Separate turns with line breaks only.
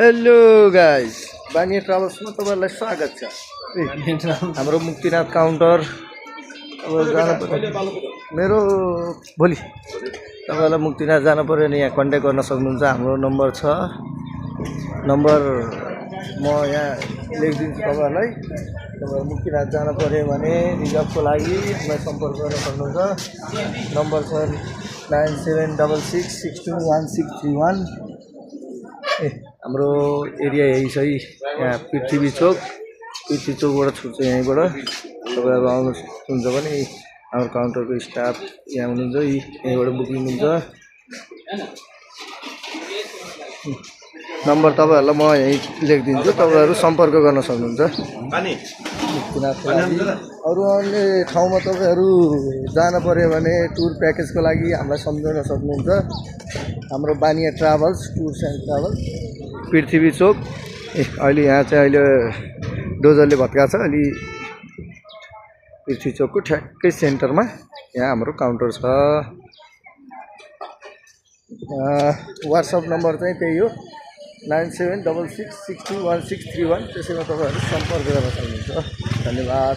Hello guys, बानिया ट्राभल्समा तपाईहरुलाई स्वागत छ। हाम्रो मुक्तिनाथ काउन्टर अब जानु पर्यो मेरो भोलि तपाईहरुलाई मुक्तिनाथ जानु पर्यो नि यहाँ कन्ट्याक्ट गर्न सक्नुहुन्छ। हाम्रो नम्बर छ, नम्बर म यहाँ लेखिदिन्छु तपाईहरुलाई। तपाईहरु मुक्तिनाथ जानु पर्यो भने रिजर्भको लागि हामीलाई सम्पर्क गर्न सक्नुहुन्छ। नम्बर छ 9766621631। हाम्रो एरिया यही छ यहाँ पृथ्वी चोकबाट छुट्छ। यहीँबाट तपाईहरु आउनु हुन्छ भने हाम्रो काउन्टरको स्टाफ यहाँ हुनुहुन्छ, यहीँबाट बुकिङ हुन्छ। नम्बर तपाईहरुलाई म यही लेखिदिन्छु, तपाईहरु सम्पर्क गर्न सक्नुहुन्छ। अरू अन्य ठाउँमा तपाईहरु जान पर्यो भने टुर प्याकेजको लागि हामीलाई सम्झाउन सक्नुहुन्छ। हाम्रो बानिया ट्राभल्स टुर्स एन्ड ट्राभल्स पृथ्वी चोक। अहिले यहाँ चाहिँ अहिले डोजरले भत्का छ। अलि पृथ्वी चोकको ठ्याक्कै सेन्टरमा यहाँ हाम्रो काउन्टर छ। वाट्सएप नम्बर चाहिँ त्यही हो 9766621631। त्यसैमा तपाईहरु सम्पर्क गर्न सक्नुहुन्छ। धन्यवाद।